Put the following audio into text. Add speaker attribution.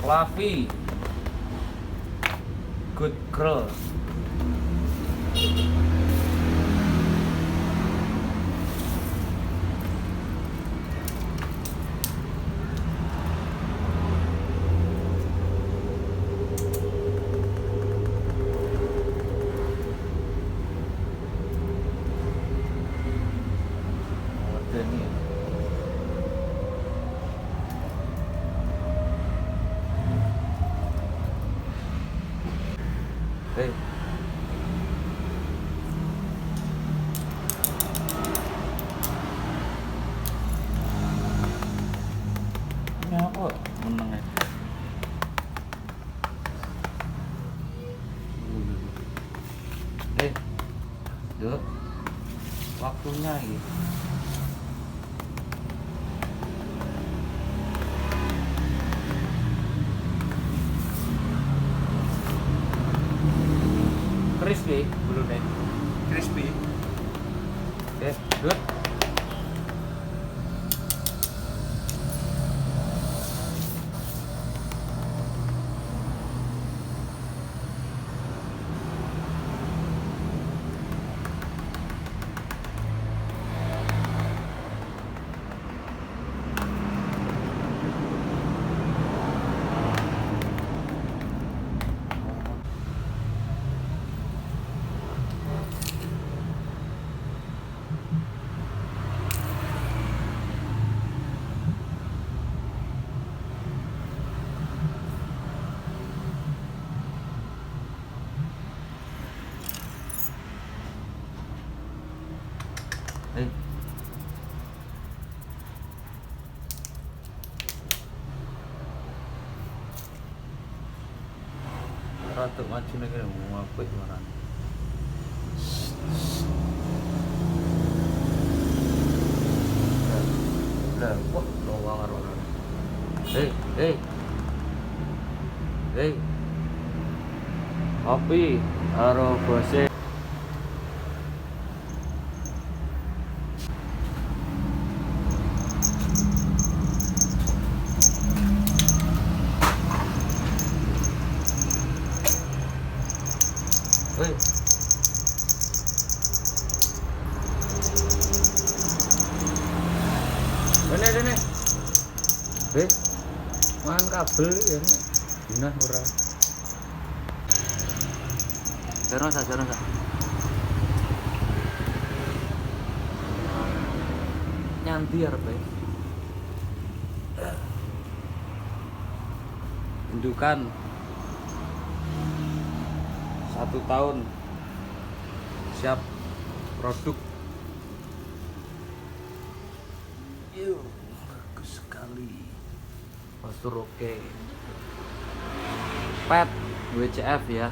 Speaker 1: Fluffy Good Girl. Ini Hei. Ini apa menang ya? Yuk. Waktunya ini. Crispy belum deh.
Speaker 2: Crispy.
Speaker 1: Oke, good. Hei. Ratu maju nih kira mau ngapit mana? Udah, wah, lowang orang. Hei, hei, hei. Kopi, aro bose. Hei. Dene. Hei. Mangan kabel ya. Dina ora. Jarang sa. Nyanti arep ae. Indukan 1 tahun siap produk. Bagus sekali. Postur oke. Pet WCF ya.